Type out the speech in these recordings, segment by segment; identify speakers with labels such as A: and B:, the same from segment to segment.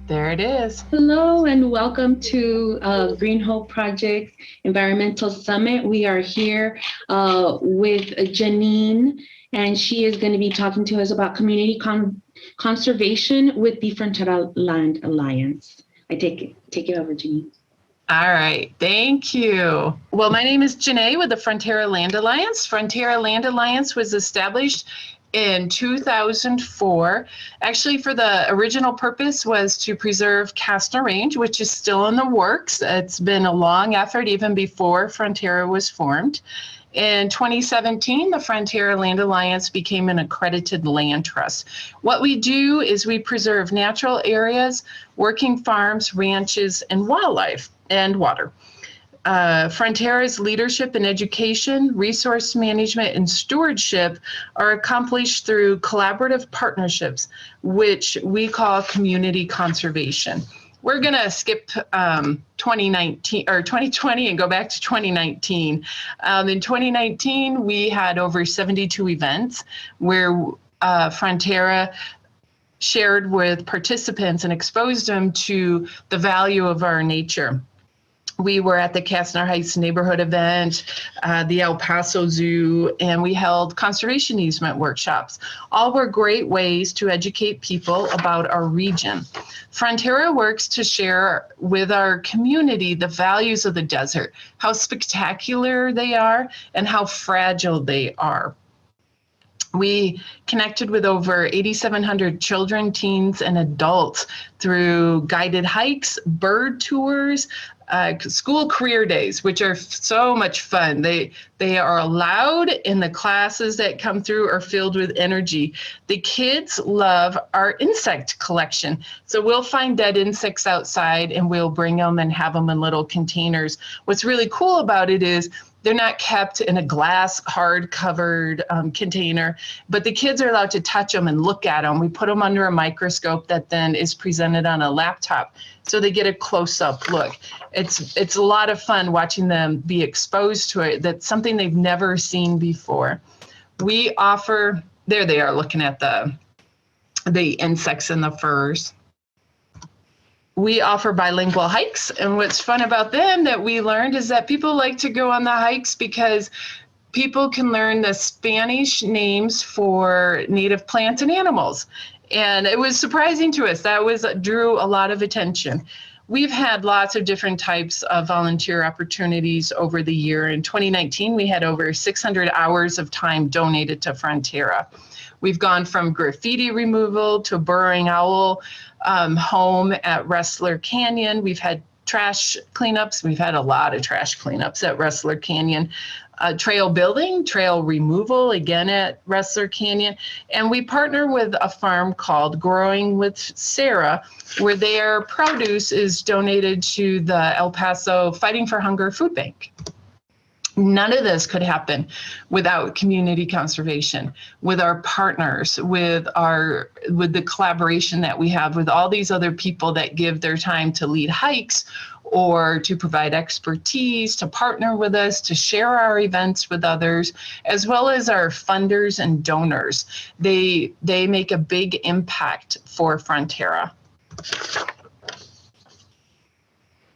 A: There it is.
B: Hello and welcome to Green Hope Project Environmental Summit. We are here with Janine, and she is going to be talking to us about community conservation with the Frontera Land Alliance. I take it over, Janine.
A: All right, thank you. Well, my name is Janae with the Frontera Land Alliance. Frontera Land Alliance was established in 2004. Actually, for the original purpose was to preserve Castner Range, which is still in the works. It's been a long effort even before Frontera was formed. In 2017, the Frontera Land Alliance became an accredited land trust. What we do is we preserve natural areas, working farms, ranches, and wildlife and water. Frontera's leadership in education, resource management, and stewardship are accomplished through collaborative partnerships, which we call community conservation. We're going to skip 2019 or 2020 and go back to 2019. In 2019, we had over 72 events where Frontera shared with participants and exposed them to the value of our nature. We were at the Castner Heights neighborhood event, the El Paso Zoo, and we held conservation easement workshops. All were great ways to educate people about our region. Frontera works to share with our community the values of the desert, how spectacular they are, and how fragile they are. We connected with over 8,700 children, teens, and adults through guided hikes, bird tours, school career days, which are so much fun. They are allowed, and the classes that come through are filled with energy. The kids love our insect collection. So we'll find dead insects outside and we'll bring them and have them in little containers. What's really cool about it is they're not kept in a glass hard covered container, but the kids are allowed to touch them and look at them. We put them under a microscope that then is presented on a laptop, so they get a close-up look. It's a lot of fun watching them be exposed to it. That's something they've never seen before. We offer, there they are looking at the insects and the furs. We offer bilingual hikes, and what's fun about them that we learned is that people like to go on the hikes because people can learn the Spanish names for native plants and animals. And it was surprising to us. That drew a lot of attention. We've had lots of different types of volunteer opportunities over the year. In 2019, we had over 600 hours of time donated to Frontera. We've gone from graffiti removal to burrowing owl home at Wrestler Canyon. We've had trash cleanups. We've had a lot of trash cleanups at Wrestler Canyon. Trail building, trail removal, again at Wrestler Canyon. And we partner with a farm called Growing with Sarah, where their produce is donated to the El Paso Fighting for Hunger Food Bank. None of this could happen without community conservation, with our partners, with the collaboration that we have with all these other people that give their time to lead hikes or to provide expertise, to partner with us, to share our events with others, as well as our funders and donors. They make a big impact for Frontera.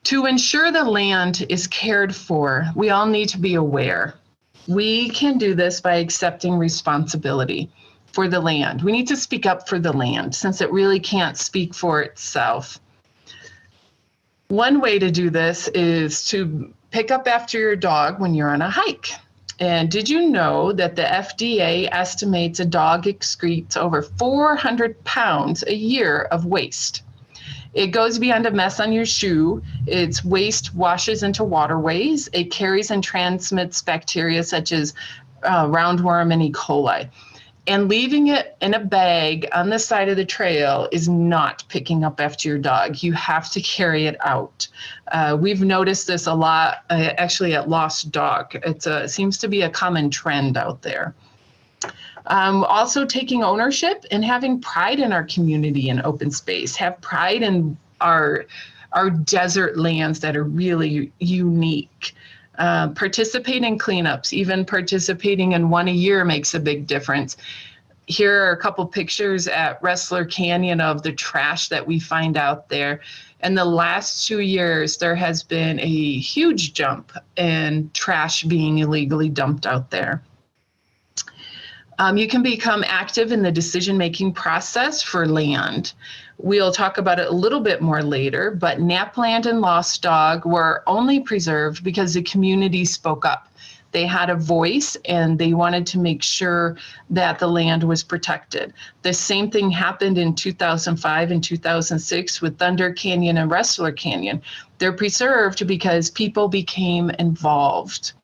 A: To ensure the land is cared for, we all need to be aware. We can do this by accepting responsibility for the land. We need to speak up for the land since it really can't speak for itself. One way to do this is to pick up after your dog when you're on a hike. And did you know that the FDA estimates a dog excretes over 400 pounds a year of waste? It goes beyond a mess on your shoe. Its waste washes into waterways. It carries and transmits bacteria such as roundworm and E. coli. And leaving it in a bag on the side of the trail is not picking up after your dog. You have to carry it out. We've noticed this a lot, actually at Lost Dog. It seems to be a common trend out there. Also taking ownership and having pride in our community and open space. Have pride in our desert lands that are really unique. Participate in cleanups. Even participating in one a year makes a big difference. Here are a couple pictures at Wrestler Canyon of the trash that we find out there. In the last 2 years, there has been a huge jump in trash being illegally dumped out there. You can become active in the decision-making process for land. We'll talk about it a little bit more later, but Napland and Lost Dog were only preserved because the community spoke up. They had a voice and they wanted to make sure that the land was protected. The same thing happened in 2005 and 2006 with Thunder Canyon and Wrestler Canyon. They're preserved because people became involved.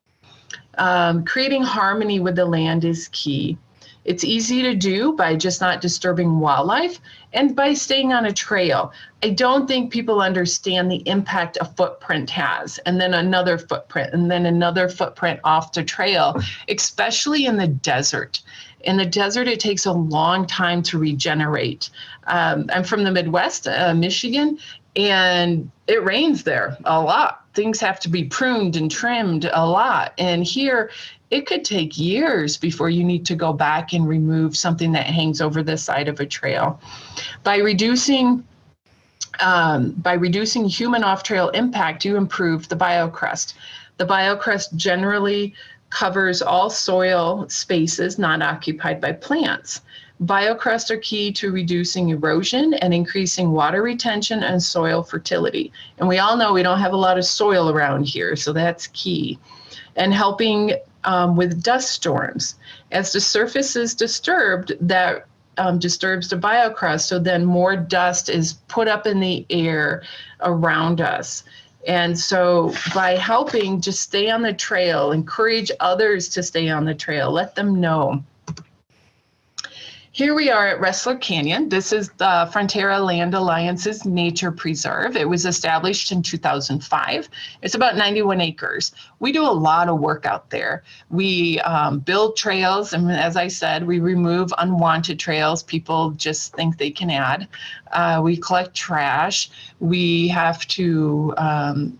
A: Creating harmony with the land is key. It's easy to do by just not disturbing wildlife and by staying on a trail. I don't think people understand the impact a footprint has, and then another footprint, and then another footprint off the trail, especially in the desert. In the desert, it takes a long time to regenerate. I'm from the Midwest, Michigan, and it rains there a lot. Things have to be pruned and trimmed a lot. And here, it could take years before you need to go back and remove something that hangs over the side of a trail. By reducing human off-trail impact, you improve the biocrust. The biocrust generally covers all soil spaces not occupied by plants. Biocrusts are key to reducing erosion and increasing water retention and soil fertility. And we all know we don't have a lot of soil around here, so that's key. And helping with dust storms. As the surface is disturbed, that disturbs the biocrust, so then more dust is put up in the air around us. And so by helping, just stay on the trail, encourage others to stay on the trail, let them know. Here we are at Wrestler Canyon. This is the Frontera Land Alliance's nature preserve. It was established in 2005. It's about 91 acres. We do a lot of work out there. We build trails, and as I said, we remove unwanted trails people just think they can add. We collect trash. We have to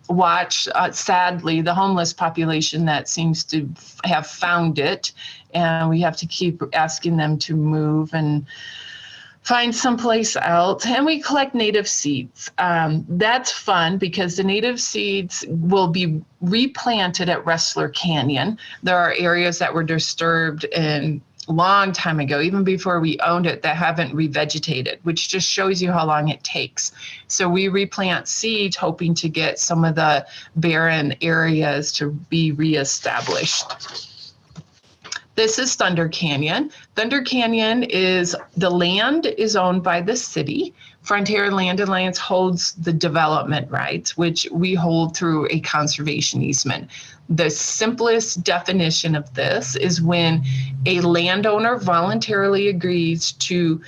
A: watch, sadly, the homeless population that seems to have found it. And we have to keep asking them to move and find someplace else. And we collect native seeds. That's fun because the native seeds will be replanted at Wrestler Canyon. There are areas that were disturbed a long time ago, even before we owned it, that haven't revegetated, which just shows you how long it takes. So we replant seeds hoping to get some of the barren areas to be reestablished. This is Thunder Canyon. Thunder Canyon the land is owned by the city. Frontera Land Alliance holds the development rights, which we hold through a conservation easement. The simplest definition of this is when a landowner voluntarily agrees to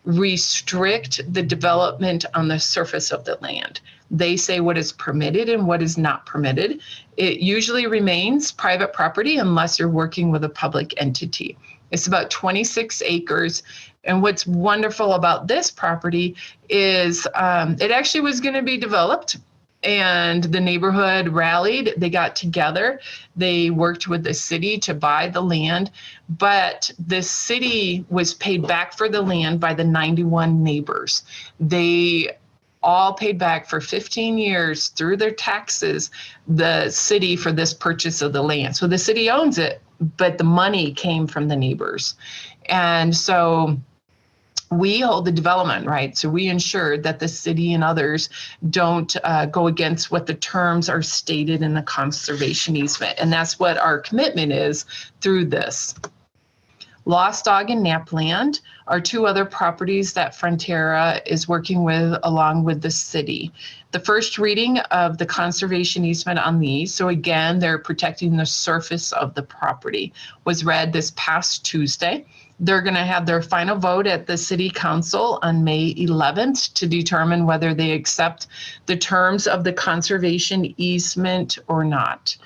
A: restrict the development on the surface of the land. They say what is permitted and what is not permitted. It usually remains private property unless you're working with a public entity. It's about 26 acres. And what's wonderful about this property is it actually was going to be developed, and the neighborhood rallied. They got together. They worked with the city to buy the land, but the city was paid back for the land by the 91 neighbors. They all paid back for 15 years through their taxes, the city, for this purchase of the land. So the city owns it, but the money came from the neighbors. And so we hold the development rights. So we ensure that the city and others don't go against what the terms are stated in the conservation easement. And that's what our commitment is through this. Lost Dog and Napland are two other properties that Frontera is working with along with the city. The first reading of the conservation easement on these, so again, they're protecting the surface of the property, was read this past Tuesday. They're going to have their final vote at the City Council on May 11th to determine whether they accept the terms of the conservation easement or not.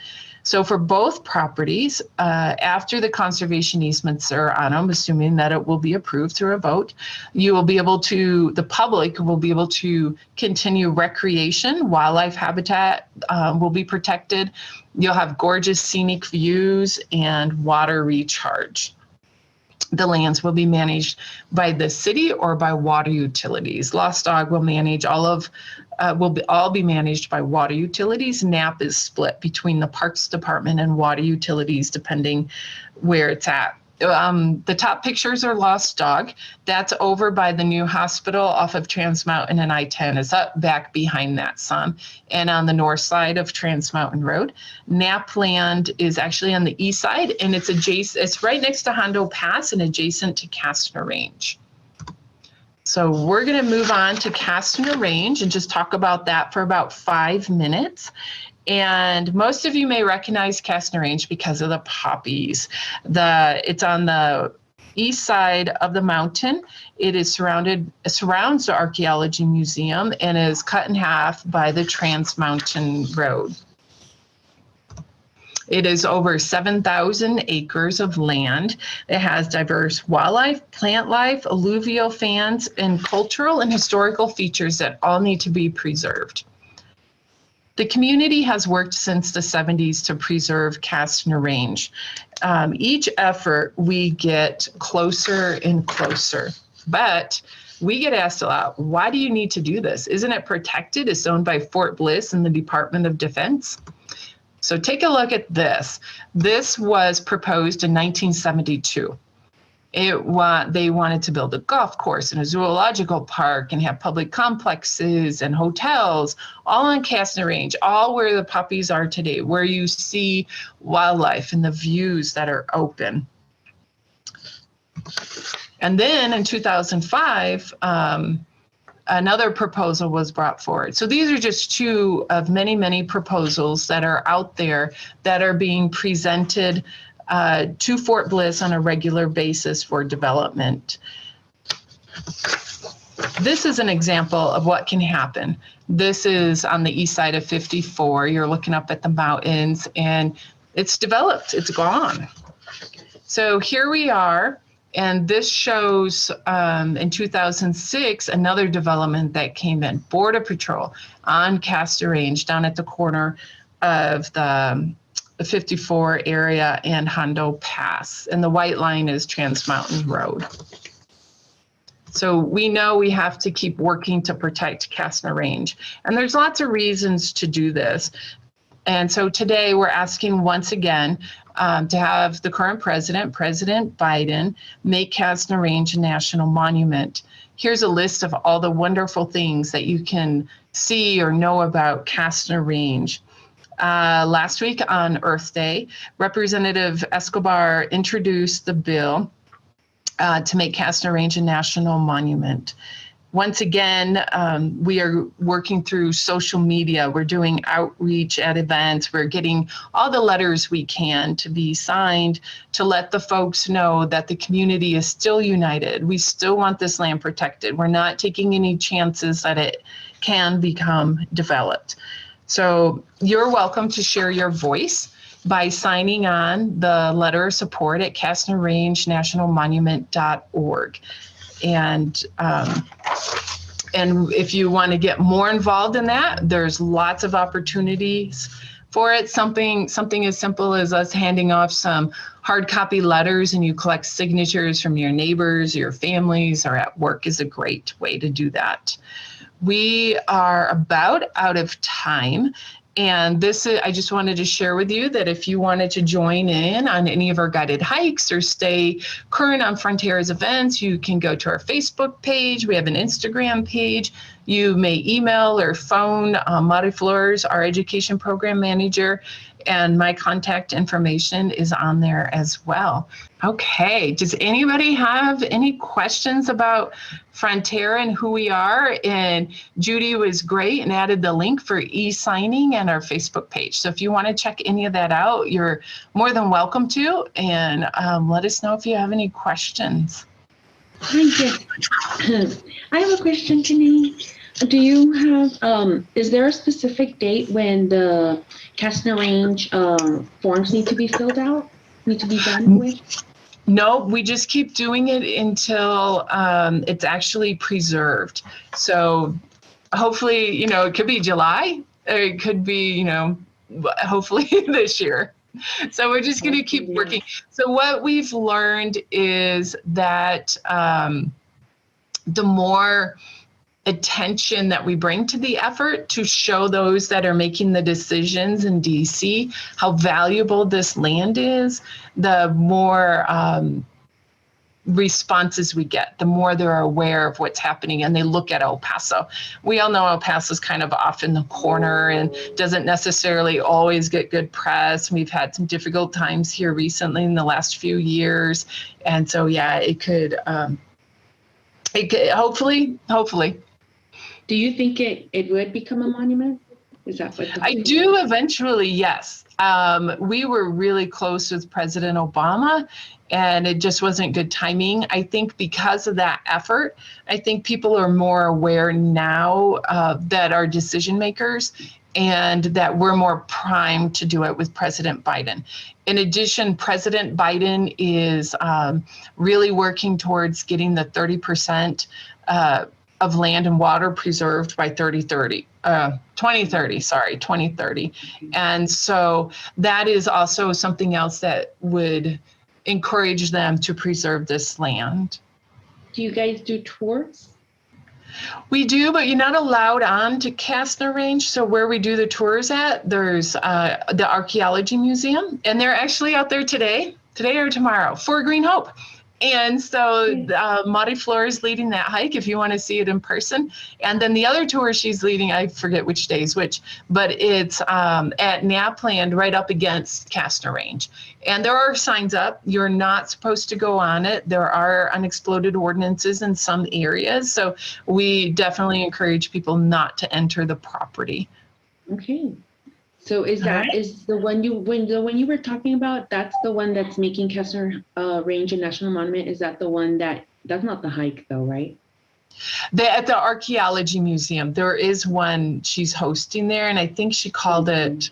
A: So for both properties, after the conservation easements are on them, assuming that it will be approved through a vote, the public will be able to continue recreation, wildlife habitat will be protected. You'll have gorgeous scenic views and water recharge. the lands will be managed by the city or by water utilities. Lost Dog will manage all be managed by water utilities. NAP is split between the Parks Department and water utilities, depending where it's at. The top pictures are Lost Dog. That's over by the new hospital off of Trans Mountain and I-10. It's up back behind that some, and on the north side of Trans Mountain Road. Nap Land is actually on the east side, and it's adjacent. It's right next to Hondo Pass and adjacent to Castner Range. So we're going to move on to Castner Range and just talk about that for about 5 minutes. And most of you may recognize Castner Range because of the poppies. It's on the east side of the mountain. It surrounds the Archaeology Museum and is cut in half by the Trans Mountain Road. It is over 7,000 acres of land. It has diverse wildlife, plant life, alluvial fans, and cultural and historical features that all need to be preserved. The community has worked since the 70s to preserve Castner Range. Each effort, we get closer and closer, but we get asked a lot, why do you need to do this? Isn't it protected? It's owned by Fort Bliss and the Department of Defense. So take a look at this. This was proposed in 1972. They wanted to build a golf course and a zoological park and have public complexes and hotels, all on Castner Range, all where the poppies are today, where you see wildlife and the views that are open. And then in 2005, another proposal was brought forward. So these are just two of many, many proposals that are out there that are being presented to Fort Bliss on a regular basis for development. This is an example of what can happen. This is on the east side of 54. You're looking up at the mountains and it's developed, it's gone. So here we are, and this shows in 2006, another development that came in, Border Patrol on Castner Range down at the corner of the 54 area and Hondo Pass, and the white line is Trans Mountain Road. So we know we have to keep working to protect Castner Range, and there's lots of reasons to do this. And so today we're asking once again to have the current president, President Biden, make Castner Range a national monument. Here's a list of all the wonderful things that you can see or know about Castner Range. Last week on Earth Day, Representative Escobar introduced the bill to make Castner Range a national monument. Once again, we are working through social media. We're doing outreach at events. We're getting all the letters we can to be signed to let the folks know that the community is still united. We still want this land protected. We're not taking any chances that it can become developed. So you're welcome to share your voice by signing on the letter of support at castnerrangenationalmonument.org. And if you want to get more involved in that, there's lots of opportunities for it. Something as simple as us handing off some hard copy letters and you collect signatures from your neighbors, your families, or at work is a great way to do that. We are about out of time. And I just wanted to share with you that if you wanted to join in on any of our guided hikes or stay current on Frontera's events, you can go to our Facebook page. We have an Instagram page. You may email or phone Mari Flores, our education program manager, and my contact information is on there as well. Okay, does anybody have any questions about Frontera and who we are? And Judy was great and added the link for e-signing and our Facebook page. So if you want to check any of that out, you're more than welcome to, and let us know if you have any questions.
B: Hi, yes. I have a question, Janae. Do you have, is there a specific date when the Castner Range forms need to be filled out, need to be done with?
A: No, we just keep doing it until it's actually preserved. So hopefully, it could be July, or it could be, hopefully this year. So we're just going to keep working. So what we've learned is that the more attention that we bring to the effort to show those that are making the decisions in DC how valuable this land is, the more responses we get, the more they're aware of what's happening and they look at El Paso. We all know El Paso's kind of off in the corner and doesn't necessarily always get good press. We've had some difficult times here recently in the last few years. And so, yeah, it could hopefully.
B: Do you think it would become a monument? Is that what
A: I do eventually, yes. We were really close with President Obama, and it just wasn't good timing. I think because of that effort, I think people are more aware now that are decision makers and that we're more primed to do it with President Biden. In addition, President Biden is really working towards getting the 30% of land and water preserved by 2030. And so that is also something else that would encourage them to preserve this land.
B: Do you guys do tours?
A: We do, but you're not allowed on to Kastner Range. So where we do the tours at, there's the Archaeology Museum, and they're actually out there today or tomorrow for Green Hope. And so Mari Flor is leading that hike if you want to see it in person. And then the other tour she's leading, I forget which day is which, but it's at Napland right up against Kastner Range. And there are signs up. You're not supposed to go on it. There are unexploded ordinances in some areas. So we definitely encourage people not to enter the property.
B: Okay. So is the one you were talking about, that's the one that's making Kastner Range a national monument? Is that the one that's not the hike though, right?
A: At the Archaeology Museum, there is one she's hosting there, and I think she called it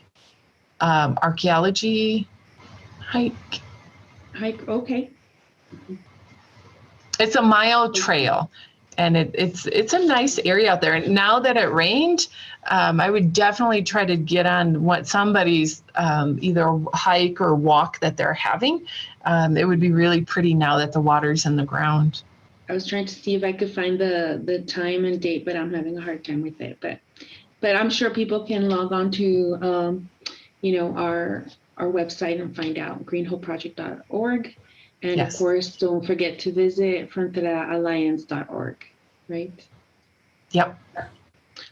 A: Archaeology Hike.
B: Okay.
A: It's a mile trail, and it's a nice area out there. And now that it rained, I would definitely try to get on what somebody's either hike or walk that they're having. It would be really pretty now that the water's in the ground.
B: I was trying to see if I could find the time and date, but I'm having a hard time with it. But I'm sure people can log on to our website and find out, greenhopeproject.org. And yes. Of course, don't forget to visit fronteraalliance.org, right?
A: Yep.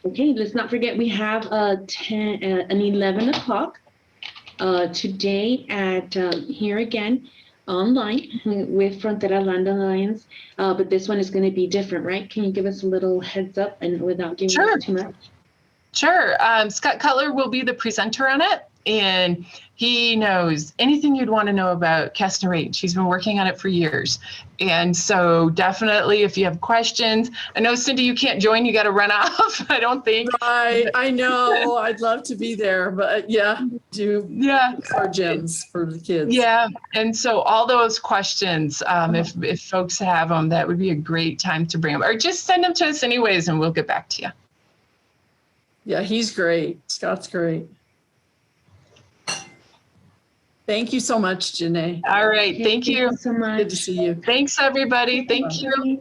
B: Okay, let's not forget we have an 11 o'clock today at here again online with Frontera Land Alliance, but this one is going to be different, right? Can you give us a little heads up and without giving us too much?
A: Sure. Scott Cutler will be the presenter on it, and he knows anything you'd want to know about Kastner Range. He's been working on it for years. And so definitely if you have questions, I know, Cindy, you can't join, you got to run off, I don't think.
C: Right, I know, I'd love to be there, but yeah, our gyms for the kids.
A: Yeah, and so all those questions, if folks have them, that would be a great time to bring them, or just send them to us anyways and we'll get back to you.
C: Yeah, he's great. Scott's great. Thank you so much, Janae.
A: All right. Thank you
B: so much.
C: Good to see you.
A: Thanks, everybody. Thank you.